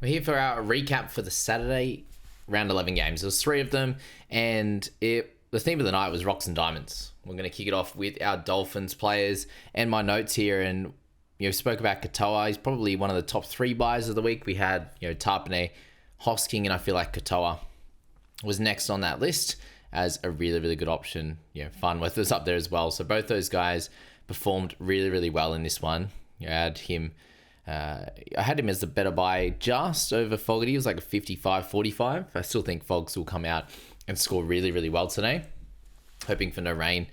We're here for our recap for the Saturday round 11 games. There was 3 of them, and the theme of the night was Rocks and Diamonds. We're going to kick it off with our Dolphins players and my notes here. And spoke about Katoa. He's probably one of the top 3 buys of the week. We had Tarpane, Hosking, and I feel like Katoa was next on that list as a really, really good option. Farnworth was up there as well. So both those guys performed really, really well in this one. I had him as the better buy just over Fogarty. It was like a 55-45. I still think Fogs will come out and score really, really well today. Hoping for no rain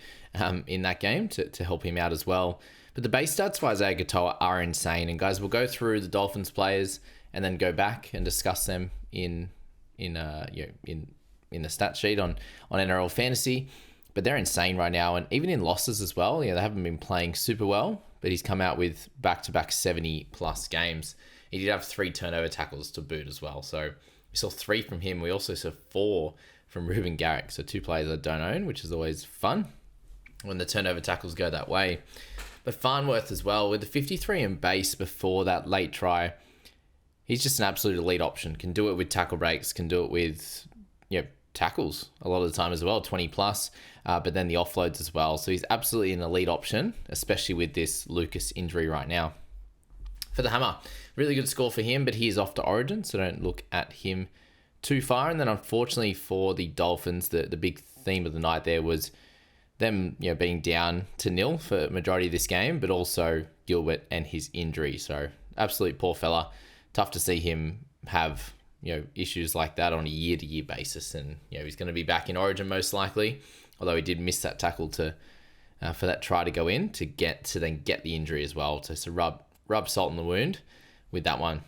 in that game to help him out as well. But the base stats for Isaiah Katoa are insane. And guys, we'll go through the Dolphins players and then go back and discuss them in the stat sheet on NRL Fantasy. But they're insane right now. And even in losses as well, they haven't been playing super well. But he's come out with back-to-back 70-plus games. He did have 3 turnover tackles to boot as well. So we saw 3 from him. We also saw 4 from Ruben Garrick. So 2 players I don't own, which is always fun when the turnover tackles go that way. But Farnworth as well, with the 53 in base before that late try, he's just an absolute elite option. Can do it with tackle breaks, can do it with tackles a lot of the time as well, 20+. But then the offloads as well. So he's absolutely an elite option, especially with this Lucas injury right now. For the Hammer, really good score for him, but he is off to Origin, so don't look at him too far. And then unfortunately for the Dolphins, the big theme of the night there was them being down to 0 for the majority of this game, but also Gilbert and his injury. So absolute poor fella. Tough to see him have issues like that on a year-to-year basis. And he's going to be back in Origin most likely. Although he did miss that tackle for that try to go in to then get the injury as well. So rub salt in the wound with that one.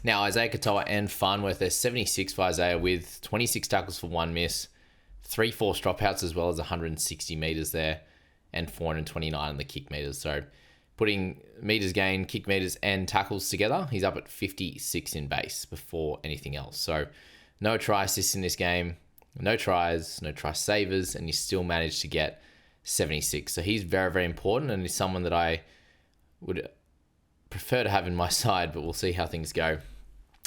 Now Isaiah Katoa and Farnworth, they're 76 for Isaiah with 26 tackles for 1 miss, 3 forced dropouts as well as 160 meters there, and 429 on the kick meters. So putting meters gained, kick meters, and tackles together, he's up at 56 in base before anything else. So no try assists in this game. No tries, no try savers, and you still managed to get 76. So he's very, very important, and he's someone that I would prefer to have in my side, but we'll see how things go.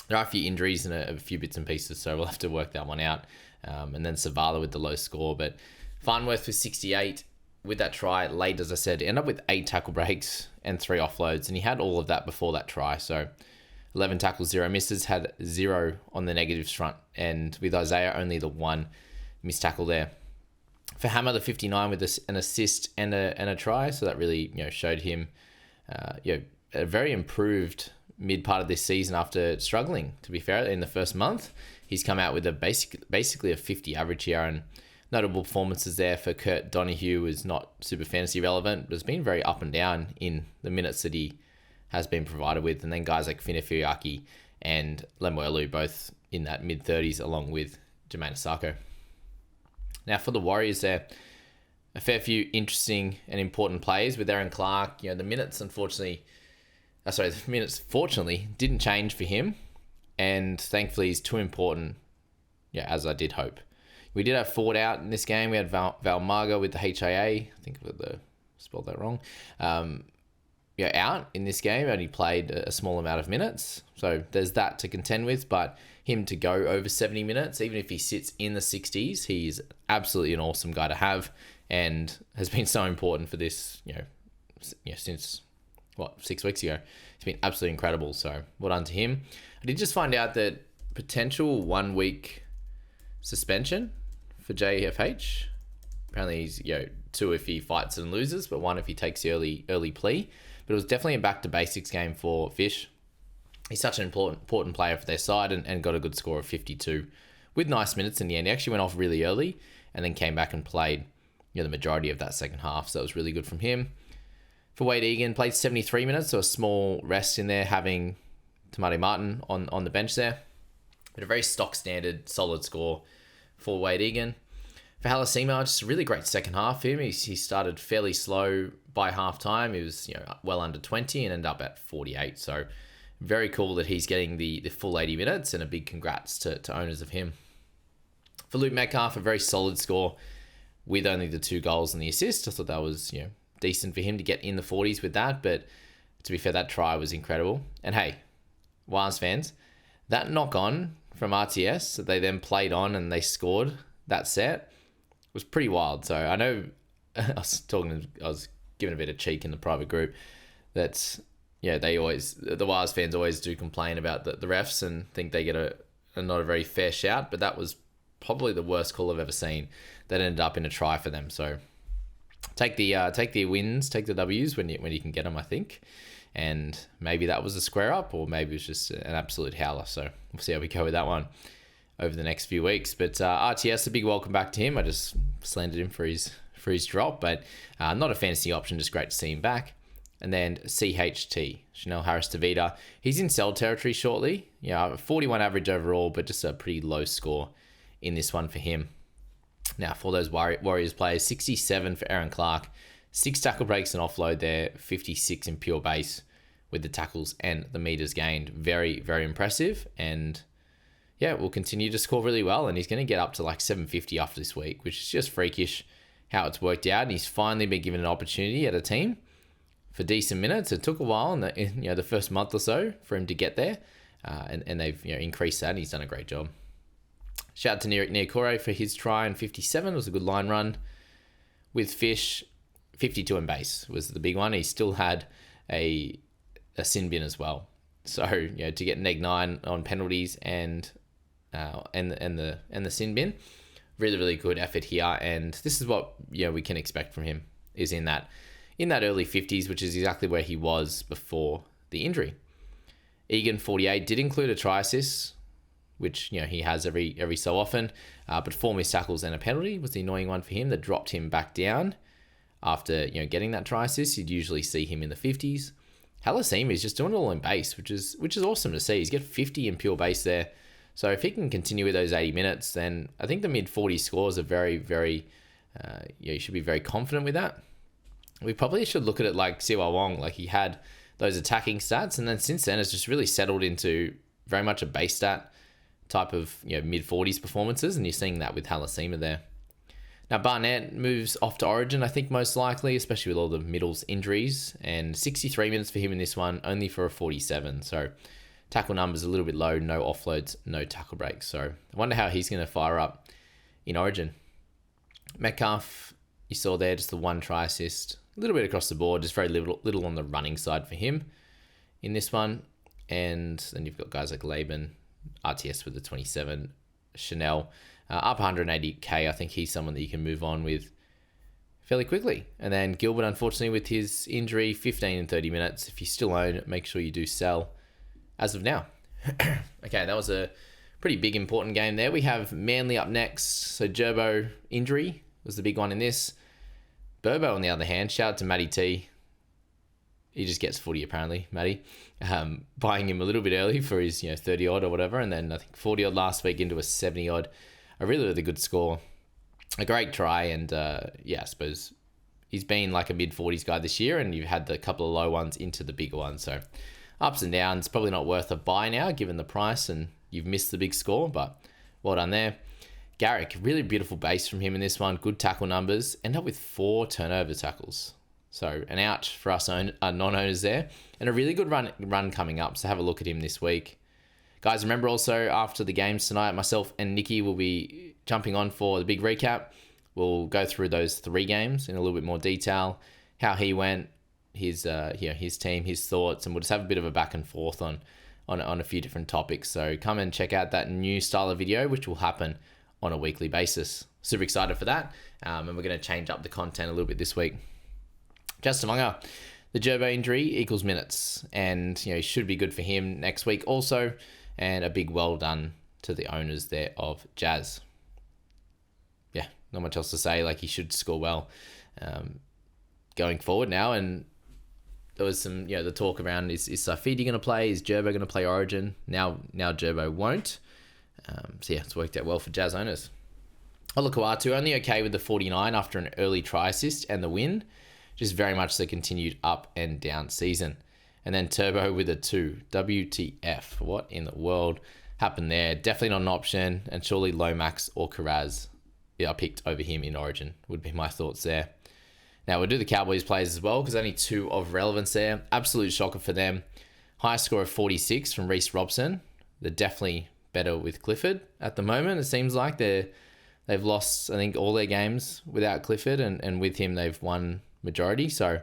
There are a few injuries and a few bits and pieces, so we'll have to work that one out. And then Savala with the low score, but Farnworth with 68 with that try late, as I said, ended up with 8 tackle breaks and 3 offloads, and he had all of that before that try. So 11 tackles, 0 misses, had 0 on the negatives front. And with Isaiah, only the 1 missed tackle there. For Hammer, the 59 with an assist and a try. So that really showed him a very improved mid part of this season after struggling, to be fair, in the first month. He's come out with basically a 50 average here. And notable performances there for Kurt Donahue is not super fantasy relevant, but it's been very up and down in the minutes that he has been provided with. And then guys like Finefuyaki and Lemuelu, both in that mid-30s, along with Jermaine Asako. Now for the Warriors there, a fair few interesting and important plays with Aaron Clark. The minutes fortunately didn't change for him. And thankfully he's too important, as I did hope. We did have Ford out in this game. We had Valmarga with the HIA. I think I spelled that wrong. Out in this game, only played a small amount of minutes. So there's that to contend with, but him to go over 70 minutes, even if he sits in the 60s, he's absolutely an awesome guy to have and has been so important for this, since, 6 weeks ago. It's been absolutely incredible. So well done to him. I did just find out that potential 1-week suspension for JFH. Apparently he's, 2 if he fights and loses, but 1 if he takes the early plea. But it was definitely a back-to-basics game for Fish. He's such an important player for their side and got a good score of 52 with nice minutes in the end. He actually went off really early and then came back and played the majority of that second half. So that was really good from him. For Wade Egan, played 73 minutes, so a small rest in there, having Tamati Martin on the bench there. But a very stock standard, solid score for Wade Egan. For Halasima, just a really great second half for him. He started fairly slow by half time. He was well under 20 and ended up at 48. So very cool that he's getting the full 80 minutes, and a big congrats to owners of him. For Luke Metcalf, a very solid score with only the 2 goals and the assist. I thought that was decent for him to get in the 40s with that, but to be fair, that try was incredible. And hey, Waz fans, That knock on from RTS that they then played on and they scored that set was pretty wild. So I know I was giving a bit of cheek in the private group that, yeah, the Wires fans always do complain about the refs and think they get a not a very fair shout, but that was probably the worst call I've ever seen that ended up in a try for them. So take the wins, take the W's when you can get them, I think. And maybe that was a square up, or maybe it was just an absolute howler. So we'll see how we go with that one over the next few weeks. But RTS, a big welcome back to him. I just slandered him for his drop, but not a fantasy option. Just great to see him back. And then CHT, Chanel Harris-Tavita. He's in sell territory shortly. 41 average overall, but just a pretty low score in this one for him. Now, for those Warriors players, 67 for Aaron Clark. 6 tackle breaks and offload there, 56 in pure base with the tackles and the meters gained. Very, very impressive. And yeah, will continue to score really well. And he's going to get up to like 750 after this week, which is just freakish how it's worked out. And he's finally been given an opportunity at a team for decent minutes. It took a while in the first month or so for him to get there. And they've increased that, and he's done a great job. Shout out to Niokore for his try in 57. It was a good line run. With Fish, 52 in base was the big one. He still had a sin bin as well. So, to get neg 9 on penalties and the sin bin, really, really good effort here. And this is what we can expect from him, is in that early 50s, which is exactly where he was before the injury. Egan, 48, did include a try assist, which he has every so often, but 4 missed tackles and a penalty was the annoying one for him that dropped him back down. After getting that try assist, you'd usually see him in the 50s. Halasima is just doing it all in base, which is awesome to see. He's got 50 in pure base there. So if he can continue with those 80 minutes, then I think the mid-40 scores are very, very, you should be very confident with that. We probably should look at it like Siwa Wong, like he had those attacking stats, and then since then it's just really settled into very much a base stat type of mid-40s performances, and you're seeing that with Halasima there. Now, Barnett moves off to Origin, I think, most likely, especially with all the middles injuries. And 63 minutes for him in this one, only for a 47. So, tackle numbers a little bit low, no offloads, no tackle breaks. So, I wonder how he's going to fire up in Origin. Metcalf, you saw there, just the 1 try assist. A little bit across the board, just very little on the running side for him in this one. And then you've got guys like Laban, RTS with the 27, Chanel. Up 180k, I think he's someone that you can move on with fairly quickly. And then Gilbert, unfortunately, with his injury, 15 and 30 minutes. If you still own it, make sure you do sell as of now. Okay, that was a pretty big, important game there. We have Manly up next. So Gerbo injury was the big one in this. Burbo, on the other hand, shout out to Matty T. He just gets footy, apparently, Matty. Buying him a little bit early for his 30-odd or whatever. And then I think 40-odd last week into a 70-odd. A really, really good score. A great try. And I suppose he's been like a mid-40s guy this year. And you've had the couple of low ones into the bigger ones. So ups and downs. Probably not worth a buy now, given the price. And you've missed the big score. But well done there. Garrick, really beautiful base from him in this one. Good tackle numbers. End up with 4 turnover tackles. So an out for us non-owners there. And a really good run coming up. So have a look at him this week. Guys, remember also after the games tonight, myself and Nikki will be jumping on for the big recap. We'll go through those 3 games in a little bit more detail. How he went, his team, his thoughts. And we'll just have a bit of a back and forth on a few different topics. So come and check out that new style of video, which will happen on a weekly basis. Super excited for that. And we're going to change up the content a little bit this week. Justin Monger, the Gerbo injury equals minutes, and he should be good for him next week also. And a big well done to the owners there of Jazz. Yeah, not much else to say. Like, he should score well going forward now. And there was some the talk around is Saifidi going to play? Is Gerbo going to play Origin? Now Gerbo won't. So yeah, it's worked out well for Jazz owners. Olukwatu only okay with the 49 after an early try assist and the win. Just very much the continued up and down season. And then Turbo with a 2. WTF. What in the world happened there? Definitely not an option. And surely Lomax or Carraz are picked over him in Origin, would be my thoughts there. Now we'll do the Cowboys players as well, because only 2 of relevance there. Absolute shocker for them. High score of 46 from Reece Robson. they're definitely better with Clifford at the moment. It seems like they've lost, I think, all their games without Clifford, and with him they've won majority. So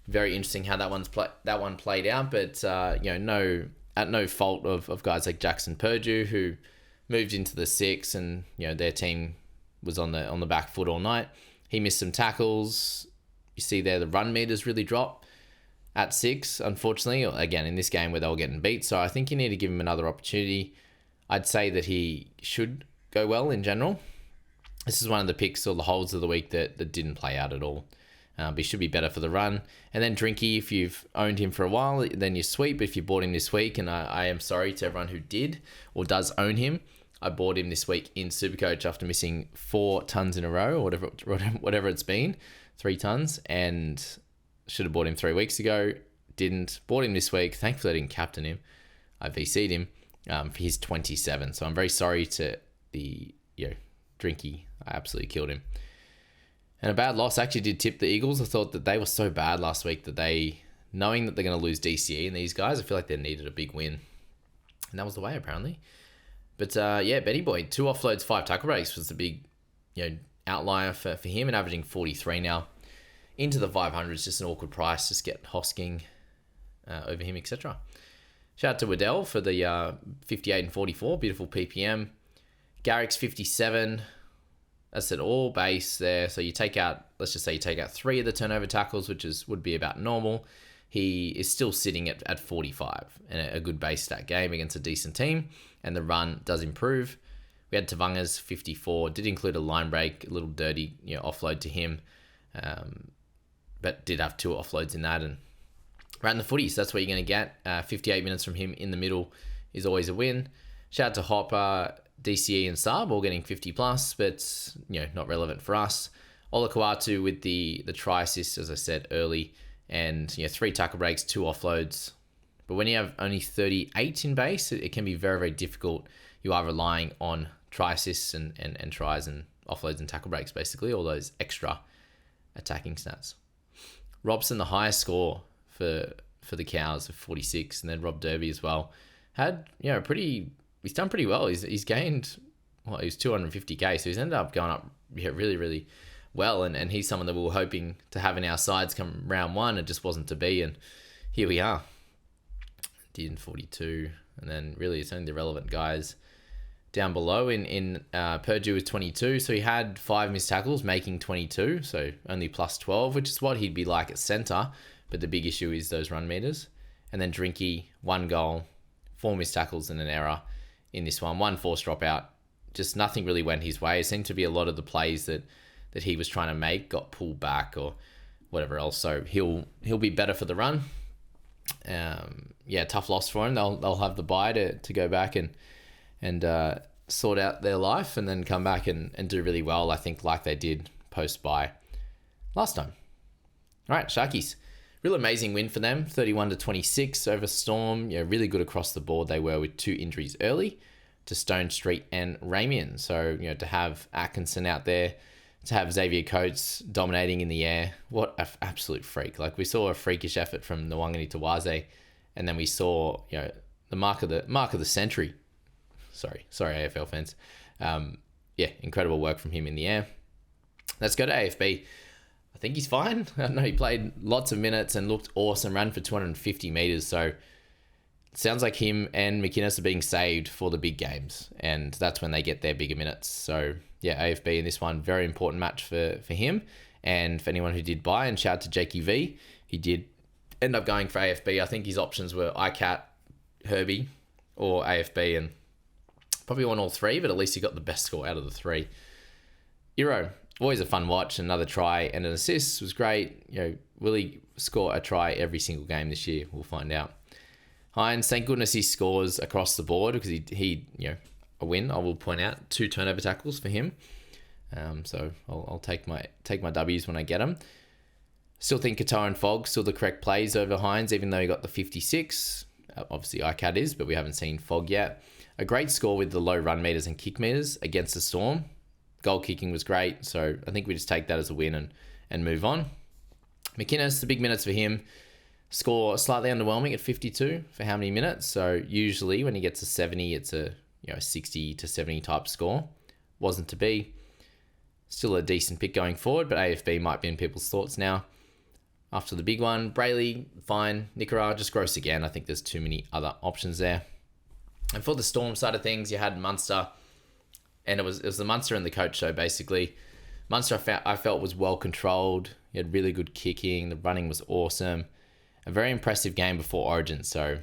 very interesting how that one played out. But no fault of guys like Jackson Purdue, who moved into the 6, and their team was on the back foot all night. He missed some tackles. You see there the run meters really drop at 6, unfortunately, again in this game where they were getting beat. So I think you need to give him another opportunity. I'd say that he should go well in general. This is one of the picks or the holds of the week that didn't play out at all. But he should be better for the run. And then Drinky, if you've owned him for a while, then you sweep. But if you bought him this week, and I am sorry to everyone who did or does own him, I bought him this week in Supercoach after missing 4 tons in a row, or whatever it's been, 3 tons, and should have bought him 3 weeks ago. Didn't. Bought him this week. Thankfully, I didn't captain him. I VC'd him for his 27. So I'm very sorry to the Drinky. I absolutely killed him. And a bad loss. I actually did tip the Eagles. I thought that they were so bad last week that knowing that they're going to lose DCE and these guys, I feel like they needed a big win. And that was the way, apparently. But Betty Boy, 2 offloads, 5 tackle breaks was the big outlier for him, and averaging 43 now. Into the 500s, just an awkward price. Just get Hosking over him, etc. Shout out to Waddell for the 58 and 44. Beautiful PPM. Garrick's 57. That's at all base there. So you take out, let's just say you take out 3 of the turnover tackles, which would be about normal. He is still sitting at 45, and a good base stat game against a decent team, and the run does improve. We had Tavanga's 54, did include a line break, a little dirty offload to him, but did have 2 offloads in that, and right in the footy, so that's what you're going to get. 58 minutes from him in the middle is always a win. Shout out to Hopper, DCE and Saab, all getting 50 plus, but not relevant for us. Ola Kawatu with the try assist, as I said early, and 3 tackle breaks, 2 offloads. But when you have only 38 in base, it can be very, very difficult. You are relying on try assists and tries and offloads and tackle breaks, basically, all those extra attacking stats. Robson, the highest score for the Cows of 46, and then Rob Derby as well. Had, he's done pretty well. He's gained, he was 250k, so he's ended up going up really, really well, and he's someone that we were hoping to have in our sides come round 1. It just wasn't to be, and here we are. Did in 42, and then really it's only the relevant guys down below. In Purdue with 22, so he had 5 missed tackles, making 22, so only plus 12, which is what he'd be like at centre, but the big issue is those run meters. And then Drinky, 1 goal, 4 missed tackles and an error in this one, 1 forced dropout. Just nothing really went his way. It seemed to be a lot of the plays that he was trying to make got pulled back or whatever else, so he'll be better for the run. Tough loss for him. They'll have the bye to go back and sort out their life, and then come back and do really well, I think, like they did post-bye last time. All right, Sharkies. Real amazing win for them, 31-26 over Storm. Really good across the board they were, with 2 injuries early to Stone Street and Ramian. So, to have Atkinson out there, to have Xavier Coates dominating in the air, what an absolute freak. Like, we saw a freakish effort from Nwangani Tawaze, and then we saw, the mark of the century. Sorry, AFL fans. Incredible work from him in the air. Let's go to AFB. I think he's fine. I know he played lots of minutes and looked awesome, ran for 250 meters. So it sounds like him and McInnes are being saved for the big games, and that's when they get their bigger minutes. So AFB in this one, very important match for him. And for anyone who did buy, and shout out to Jakey V, he did end up going for AFB. I think his options were ICAT, Herbie, or AFB, and probably won all 3, but at least he got the best score out of the 3. Euro, always a fun watch. Another try and an assist was great. Will he score a try every single game this year? We'll find out. Hines, thank goodness he scores across the board, because he a win. I will point out 2 turnover tackles for him. So I'll take my W's when I get them. Still think Katoa and Fogg still the correct plays over Hines, even though he got the 56. Obviously ICAT is, but we haven't seen Fogg yet. A great score with the low run meters and kick meters against the Storm. Goal kicking was great, so I think we just take that as a win and move on. McInnes, the big minutes for him. Score slightly underwhelming at 52 for how many minutes. So usually when he gets a 70, it's a 60 to 70 type score. Wasn't to be. Still a decent pick going forward, but AFB might be in people's thoughts now. After the big one, Brayley, fine. Nicola, just gross again. I think there's too many other options there. And for the Storm side of things, you had Munster, and it was the Munster and the coach show, basically. Munster, I felt was well controlled. He had really good kicking. The running was awesome. A very impressive game before Origin, so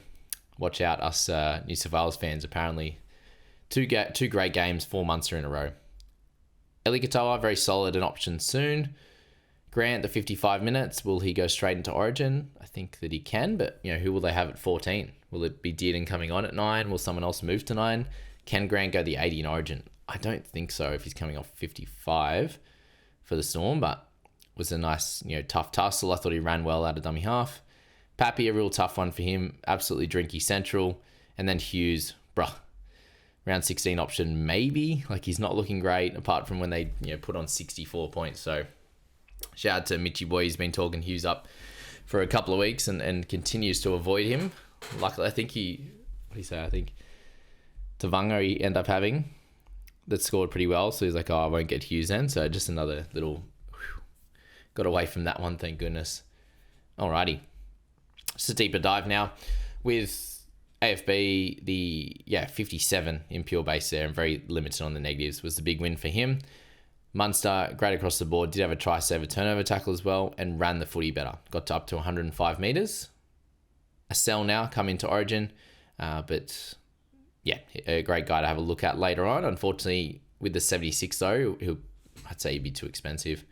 watch out, us New South Wales fans. Apparently, two great games for Munster in a row. Eli Katoa, very solid, an option soon. Grant, the 55 minutes, will he go straight into Origin? I think that he can, but who will they have at 14? Will it be Dearden coming on at 9? Will someone else move to 9? Can Grant go the 80 in Origin? I don't think so if he's coming off 55 for the Storm, but it was a nice, tough tussle. I thought he ran well out of dummy half. Pappy, a real tough one for him. Absolutely Drinky central. And then Hughes, round 16 option, maybe. Like, he's not looking great, apart from when they put on 64 points. So shout out to Mitchy boy. He's been talking Hughes up for a couple of weeks and continues to avoid him. Luckily, I think I think Tavanga he ended up having that scored pretty well. So he's like, I won't get Hughes then. So just another little, got away from that one, thank goodness. Alrighty. Just a deeper dive now with AFB, the 57 in pure base there and very limited on the negatives was the big win for him. Munster, great across the board, did have a try save, a turnover tackle as well, and ran the footy better. Got up to 105 metres. A sell now, come into Origin, but a great guy to have a look at later on. Unfortunately, with the 76 though, I'd say he'd be too expensive.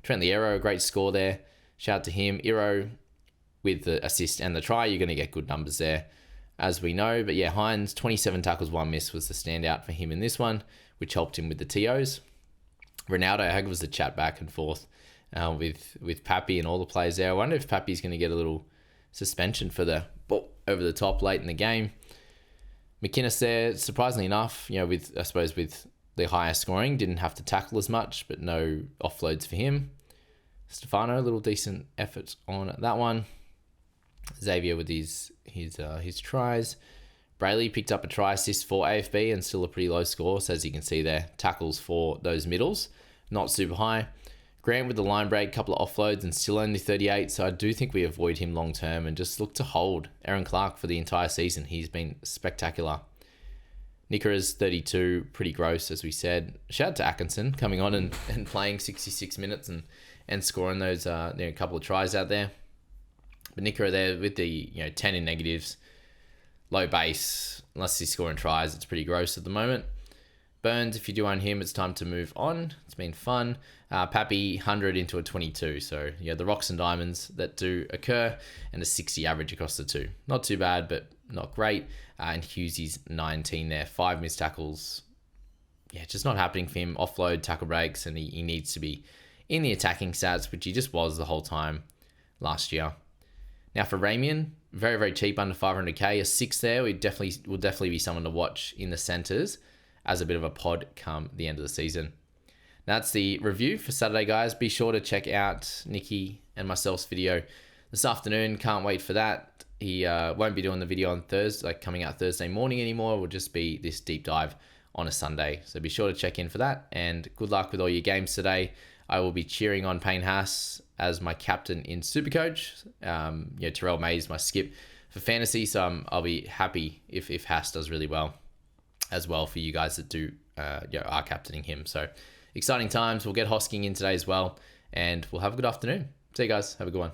Trent Liero, a great score there. Shout out to him. Iro, with the assist and the try, you're going to get good numbers there, as we know. But Hines, 27 tackles, 1 miss was the standout for him in this one, which helped him with the TOs. Ronaldo, Hag was the chat back and forth with Pappy and all the players there. I wonder if Pappy's going to get a little suspension for the ball over the top late in the game. McInnes there, surprisingly enough, with the higher scoring, didn't have to tackle as much, but no offloads for him. Stefano, a little decent effort on that one. Xavier with his tries. Brayley picked up a try assist for AFB and still a pretty low score. So as you can see there, tackles for those middles, not super high. Grant with the line break, couple of offloads and still only 38. So I do think we avoid him long term and just look to hold Aaron Clark for the entire season. He's been spectacular. Nickera's 32, pretty gross as we said. Shout out to Atkinson coming on and playing 66 minutes and scoring those a couple of tries out there. But Nickera there with the 10 in negatives, low base, unless he's scoring tries, it's pretty gross at the moment. Burns, if you do own him, it's time to move on. It's been fun. Pappy, 100 into a 22. So the rocks and diamonds that do occur, and a 60 average across the two. Not too bad, but not great. And Hughesy's 19 there, 5 missed tackles. Just not happening for him. Offload, tackle breaks, and he needs to be in the attacking stats, which he just was the whole time last year. Now for Ramian, very, very cheap, under 500k. A 6 there will definitely be someone to watch in the centres as a bit of a pod come the end of the season. That's the review for Saturday, guys. Be sure to check out Nikki and myself's video this afternoon. Can't wait for that. He won't be doing the video on Thursday, coming out Thursday morning anymore. It will just be this deep dive on a Sunday. So be sure to check in for that. And good luck with all your games today. I will be cheering on Payne Haas as my captain in Supercoach. Terrell May is my skip for fantasy. So I'll be happy if Haas does really well as well for you guys that do are captaining him. So exciting times. We'll get Hosking in today as well. And we'll have a good afternoon. See you guys. Have a good one.